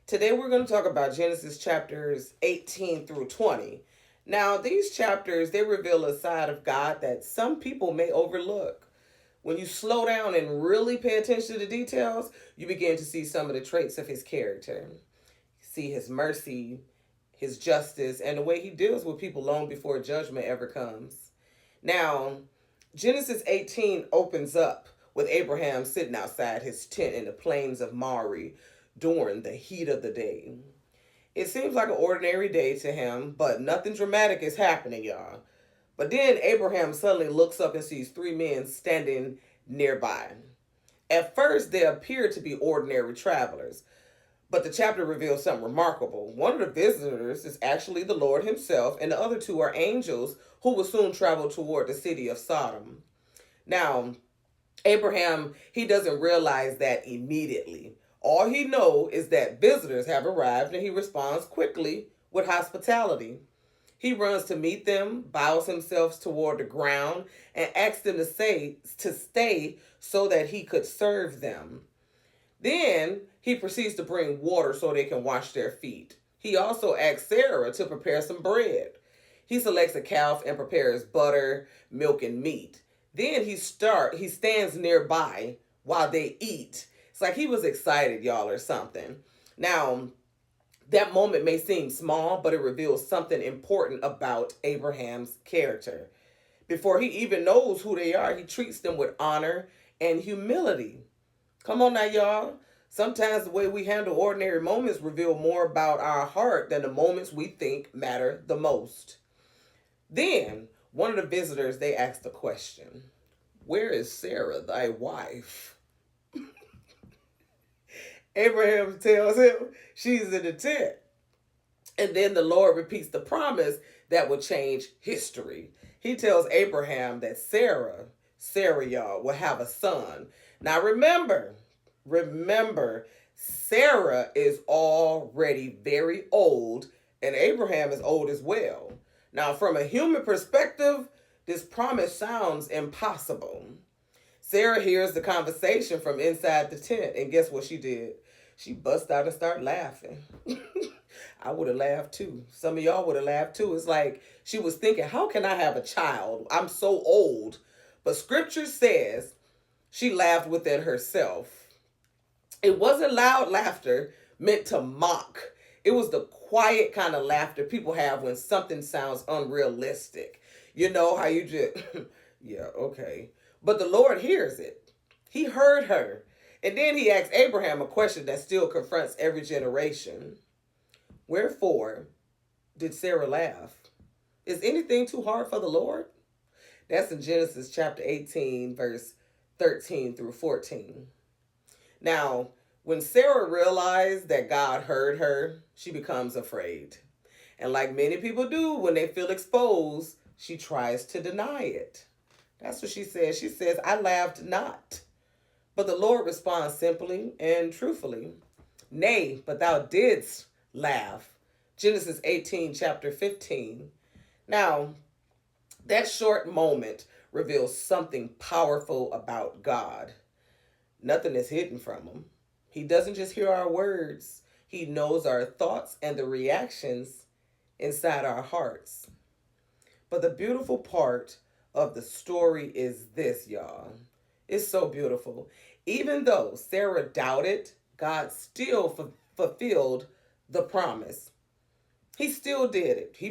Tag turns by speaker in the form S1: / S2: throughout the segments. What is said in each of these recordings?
S1: Today we're going to talk about Genesis chapters 18 through 20. Now, these chapters, they reveal a side of God that some people may overlook. When you slow down and really pay attention to the details, you begin to see some of the traits of his character. See his mercy, his justice, and the way he deals with people long before judgment ever comes. Now, Genesis 18 opens up with Abraham sitting outside his tent in the plains of Mamre during the heat of the day. It seems like an ordinary day to him, but nothing dramatic is happening, y'all. But then Abraham suddenly looks up and sees three men standing nearby. At first, they appear to be ordinary travelers, but the chapter reveals something remarkable. One of the visitors is actually the Lord himself, and the other two are angels who will soon travel toward the city of Sodom. Now, Abraham, he doesn't realize that immediately. All he knows is that visitors have arrived, and he responds quickly with hospitality. He runs to meet them, bows himself toward the ground, and asks them to stay so that he could serve them. Then he proceeds to bring water so they can wash their feet. He also asks Sarah to prepare some bread. He selects a calf and prepares butter, milk, and meat. Then he stands nearby while they eat. It's like he was excited, y'all, or something. Now, that moment may seem small, but it reveals something important about Abraham's character. Before he even knows who they are, he treats them with honor and humility. Come on now, y'all. Sometimes the way we handle ordinary moments reveal more about our heart than the moments we think matter the most. Then, one of the visitors, they asked the question, "Where is Sarah, thy wife?" Abraham tells him she's in the tent. And then the Lord repeats the promise that will change history. He tells Abraham that Sarah, y'all, will have a son. Now remember, Sarah is already very old, and Abraham is old as well. Now, from a human perspective, this promise sounds impossible. Sarah hears the conversation from inside the tent, and guess what she did? She bust out and started laughing. I would have laughed too. Some of y'all would have laughed too. It's like she was thinking, how can I have a child? I'm so old. But scripture says she laughed within herself. It wasn't loud laughter meant to mock. It was the quiet kind of laughter people have when something sounds unrealistic. You know how you just, yeah, okay. But the Lord hears it. He heard her. And then he asked Abraham a question that still confronts every generation. Wherefore did Sarah laugh? Is anything too hard for the Lord? That's in Genesis chapter 18, verse 13 through 14. Now, when Sarah realized that God heard her, she becomes afraid. And like many people do when they feel exposed, she tries to deny it. That's what she says. She says, I laughed not. But the Lord responds simply and truthfully, Nay, but thou didst laugh. Genesis 18, chapter 15. Now, that short moment reveals something powerful about God. Nothing is hidden from him. He doesn't just hear our words, he knows our thoughts and the reactions inside our hearts. But the beautiful part of the story is this, y'all. It's so beautiful. Even though Sarah doubted, God still fulfilled the promise. He still did it. He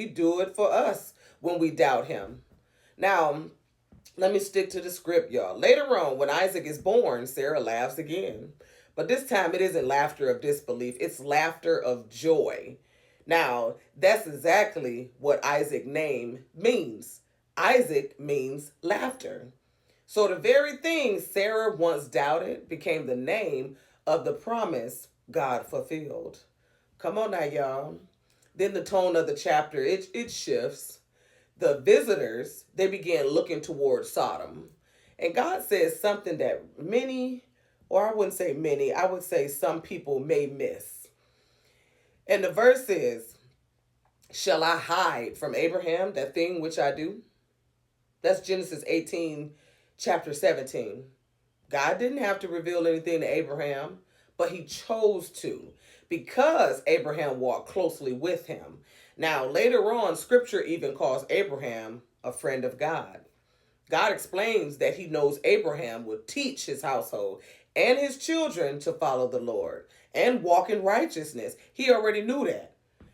S1: do it for us when we doubt him. Now, let me stick to the script, y'all. Later on, when Isaac is born, Sarah laughs again. But this time it isn't laughter of disbelief, it's laughter of joy. Now, that's exactly what Isaac's name means. Isaac means laughter. So the very thing Sarah once doubted became the name of the promise God fulfilled. Come on now, y'all. Then the tone of the chapter, it shifts. The visitors, they began looking toward Sodom. And God says something that many, or I wouldn't say many, I would say some people may miss. And the verse is, shall I hide from Abraham that thing which I do? That's Genesis 18, chapter 17. God didn't have to reveal anything to Abraham, but he chose to because Abraham walked closely with him. Now, later on, scripture even calls Abraham a friend of God. God explains that he knows Abraham will teach his household and his children to follow the Lord and walk in righteousness. He already knew that.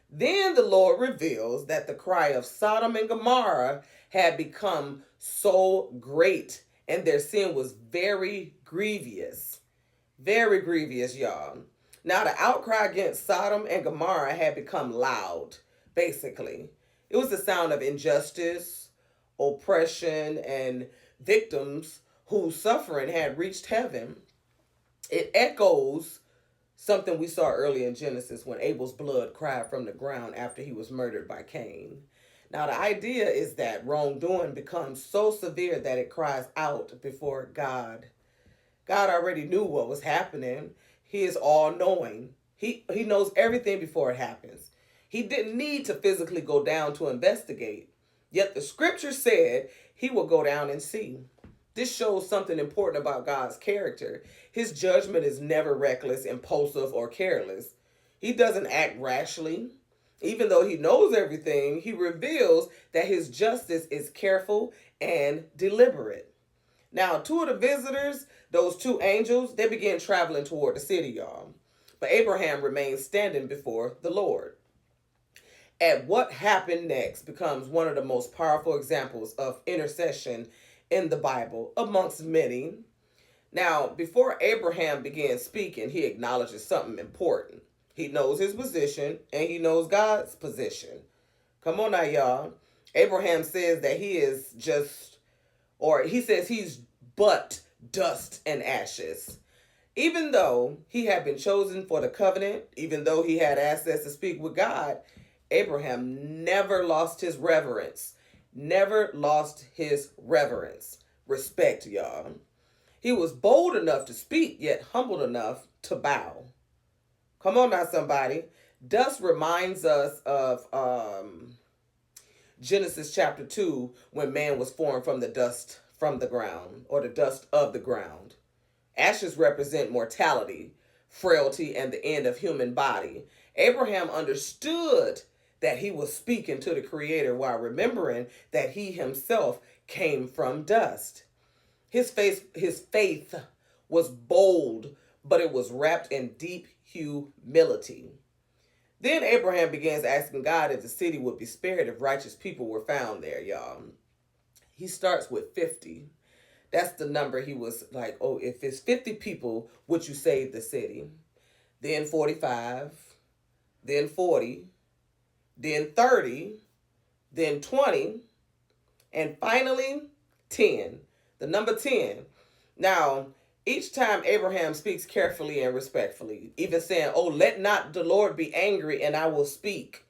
S1: Then the Lord reveals that the cry of Sodom and Gomorrah had become so great and their sin was very grievous. Very grievous, y'all. Now, the outcry against Sodom and Gomorrah had become loud, basically. It was the sound of injustice, oppression, and victims whose suffering had reached heaven. It echoes something we saw earlier in Genesis when Abel's blood cried from the ground after he was murdered by Cain. Now, the idea is that wrongdoing becomes so severe that it cries out before God. God already knew what was happening. He is all knowing. He knows everything before it happens. He didn't need to physically go down to investigate. Yet the scripture said he will go down and see. This shows something important about God's character. His judgment is never reckless, impulsive, or careless. He doesn't act rashly. Even though he knows everything, he reveals that his justice is careful and deliberate. Now, two of the visitors, those two angels, they began traveling toward the city, y'all. But Abraham remained standing before the Lord. And what happened next becomes one of the most powerful examples of intercession in the Bible, amongst many. Now, before Abraham began speaking, he acknowledges something important. He knows his position and he knows God's position. Come on now, y'all. Abraham says that he is just, or he says he's but dust and ashes. Even though he had been chosen for the covenant, even though he had access to speak with God, Abraham never lost his reverence. Never lost his reverence. Respect, y'all. He was bold enough to speak, yet humbled enough to bow. Come on now, somebody. Dust reminds us of Genesis chapter 2, when man was formed from the dust from the ground, or the dust of the ground. Ashes represent mortality, frailty, and the end of human body. Abraham understood that he was speaking to the Creator while remembering that he himself came from dust. His faith was bold, but it was wrapped in deep humility. Then Abraham begins asking God if the city would be spared if righteous people were found there, y'all. He starts with 50. That's the number he was like, oh, if it's 50 people, would you save the city? Then 45, then 40, then 30, then 20, and finally 10. The number 10. Now, each time Abraham speaks carefully and respectfully, even saying, oh, let not the Lord be angry and I will speak.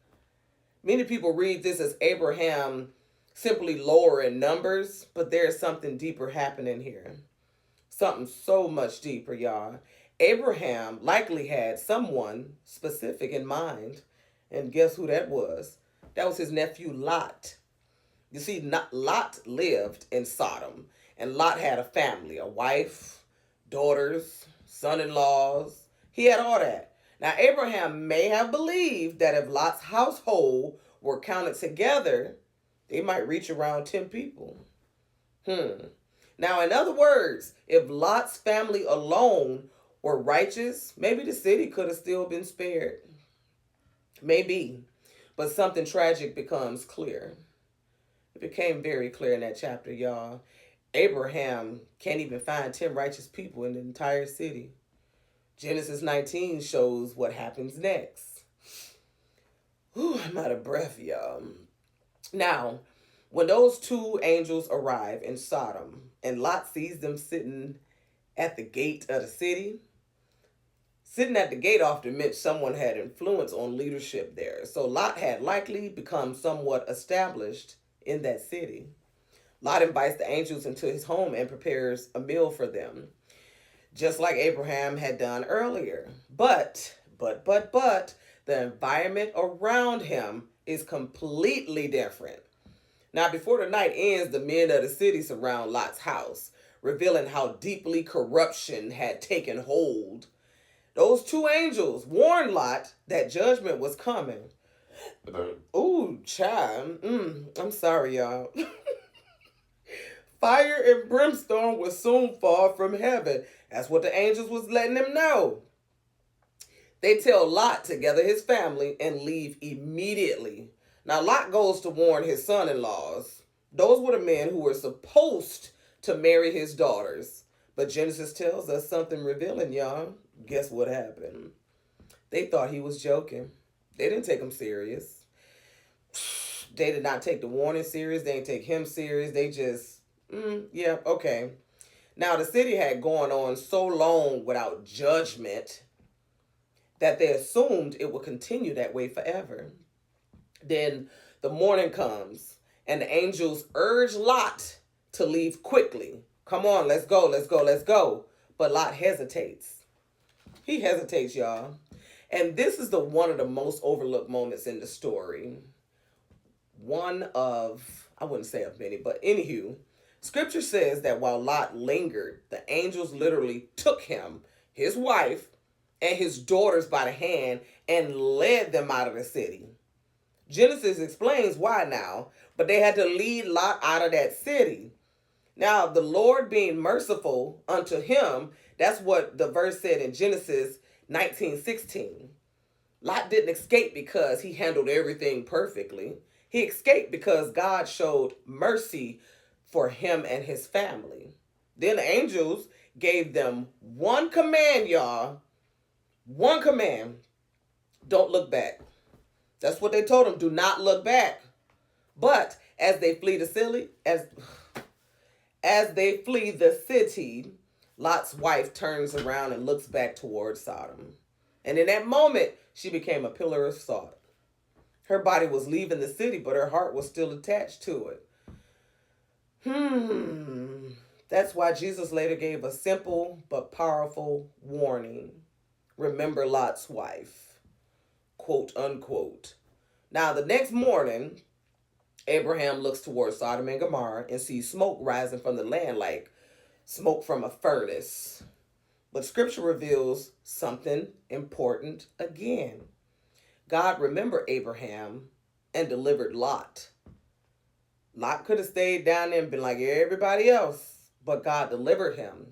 S1: Many people read this as Abraham simply lower in numbers, but there's something deeper happening here. Something so much deeper, y'all. Abraham likely had someone specific in mind. And guess who that was? That was his nephew Lot. You see, Lot lived in Sodom. And Lot had a family, a wife, daughters, son-in-laws. He had all that. Now, Abraham may have believed that if Lot's household were counted together, they might reach around 10 people. Now, in other words, if Lot's family alone were righteous, maybe the city could have still been spared. Maybe. But something tragic becomes clear. It became very clear in that chapter, y'all. Abraham can't even find 10 righteous people in the entire city. Genesis 19 shows what happens next. Whew, I'm out of breath, y'all. Now, when those two angels arrive in Sodom and Lot sees them sitting at the gate of the city, sitting at the gate often meant someone had influence on leadership there. So Lot had likely become somewhat established in that city. Lot invites the angels into his home and prepares a meal for them, just like Abraham had done earlier. But, the environment around him is completely different. Now, before the night ends, the men of the city surround Lot's house, revealing how deeply corruption had taken hold. Those two angels warned Lot that judgment was coming. Ooh, child. I'm sorry, y'all. Fire and brimstone will soon fall from heaven. That's what the angels was letting him know. They tell Lot to gather his family and leave immediately. Now, Lot goes to warn his son-in-laws. Those were the men who were supposed to marry his daughters. But Genesis tells us something revealing, y'all. Guess what happened? They thought he was joking. They didn't take him serious. They did not take the warning serious. They didn't take him serious. They just, yeah, okay. Now, the city had gone on so long without judgment that they assumed it would continue that way forever. Then the morning comes, and the angels urge Lot to leave quickly. Come on, let's go, let's go, let's go. But Lot hesitates. He hesitates, y'all. And this is one of the most overlooked moments in the story. One of, I wouldn't say of many, but anywho, scripture says that while Lot lingered, the angels literally took him, his wife, and his daughters by the hand and led them out of the city. Genesis explains why now, but they had to lead Lot out of that city. Now, the Lord being merciful unto him, that's what the verse said in Genesis 19:16. Lot didn't escape because he handled everything perfectly. He escaped because God showed mercy for him and his family. Then the angels gave them one command, y'all. One command. Don't look back. That's what they told him. Do not look back. But as they flee the city, as they flee the city, Lot's wife turns around and looks back towards Sodom. And in that moment, she became a pillar of salt. Her body was leaving the city, but her heart was still attached to it. That's why Jesus later gave a simple but powerful warning. Remember Lot's wife. Quote unquote. Now, the next morning, Abraham looks towards Sodom and Gomorrah and sees smoke rising from the land like smoke from a furnace. But scripture reveals something important again. God remembered Abraham and delivered Lot. Lot could have stayed down there and been like everybody else, but God delivered him.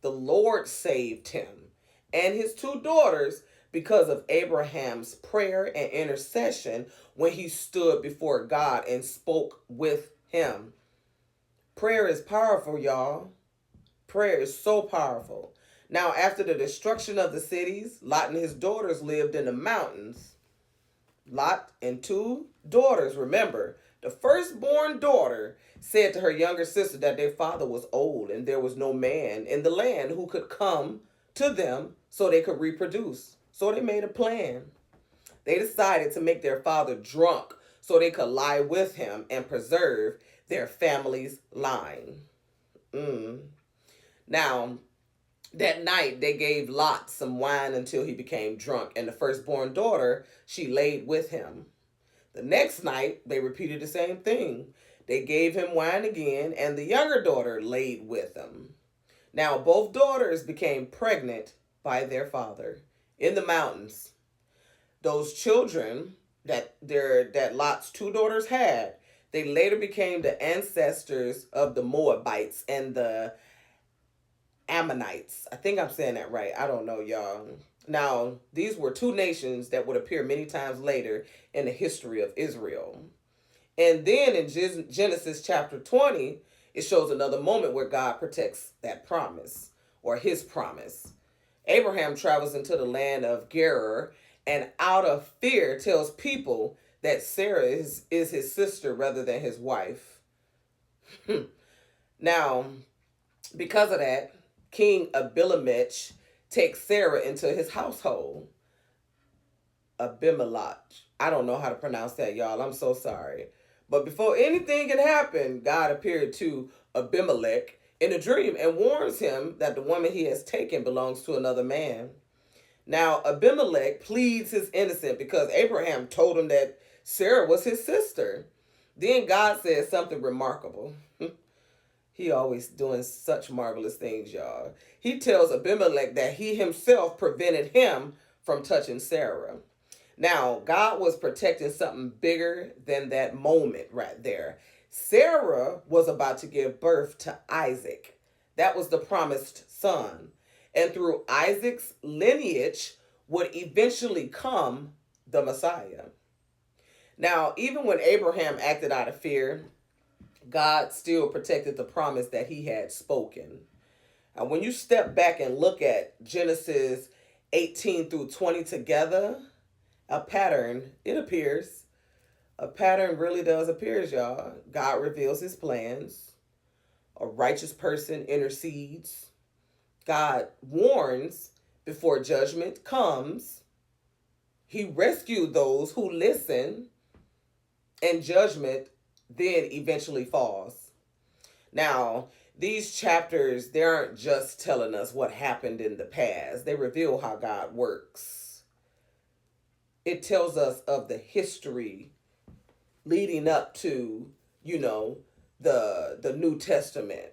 S1: The Lord saved him and his two daughters because of Abraham's prayer and intercession when he stood before God and spoke with him. Prayer is powerful, y'all. Prayer is so powerful. Now, after the destruction of the cities, Lot and his daughters lived in the mountains. Lot and two daughters, remember, the firstborn daughter said to her younger sister that their father was old and there was no man in the land who could come to them so they could reproduce. So they made a plan. They decided to make their father drunk so they could lie with him and preserve their family's line. Now, that night, they gave Lot some wine until he became drunk, and the firstborn daughter, she laid with him. The next night, they repeated the same thing. They gave him wine again, and the younger daughter laid with him. Now, both daughters became pregnant by their father in the mountains. Those children that Lot's two daughters had, they later became the ancestors of the Moabites and the Ammonites. I think I'm saying that right. I don't know, y'all. Now, these were two nations that would appear many times later in the history of Israel. And then in Genesis chapter 20, it shows another moment where God protects that promise, or his promise. Abraham travels into the land of Gerar and out of fear tells people that Sarah is his sister rather than his wife. Now, because of that, King Abimelech takes Sarah into his household. Abimelech. I don't know how to pronounce that, y'all. I'm so sorry. But before anything can happen, God appeared to Abimelech in a dream and warns him that the woman he has taken belongs to another man. Now, Abimelech pleads his innocence because Abraham told him that Sarah was his sister. Then God says something remarkable. He always doing such marvelous things, y'all. He tells Abimelech that he himself prevented him from touching Sarah. Now, God was protecting something bigger than that moment right there. Sarah was about to give birth to Isaac. That was the promised son. And through Isaac's lineage would eventually come the Messiah. Now, even when Abraham acted out of fear, God still protected the promise that he had spoken. And when you step back and look at Genesis 18 through 20 together, a pattern, it appears. A pattern really does appear, y'all. God reveals his plans. A righteous person intercedes. God warns before judgment comes. He rescued those who listen, and judgment then eventually falls. Now, these chapters, they aren't just telling us what happened in the past. They reveal how God works. It tells us of the history leading up to, the New Testament.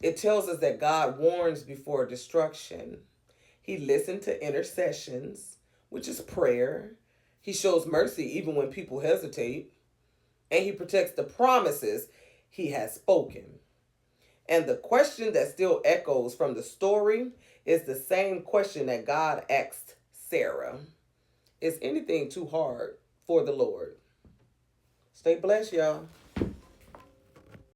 S1: It tells us that God warns before destruction. He listened to intercessions, which is prayer. He shows mercy even when people hesitate. And he protects the promises he has spoken. And the question that still echoes from the story is the same question that God asked Sarah. Is anything too hard for the Lord? Stay blessed, y'all.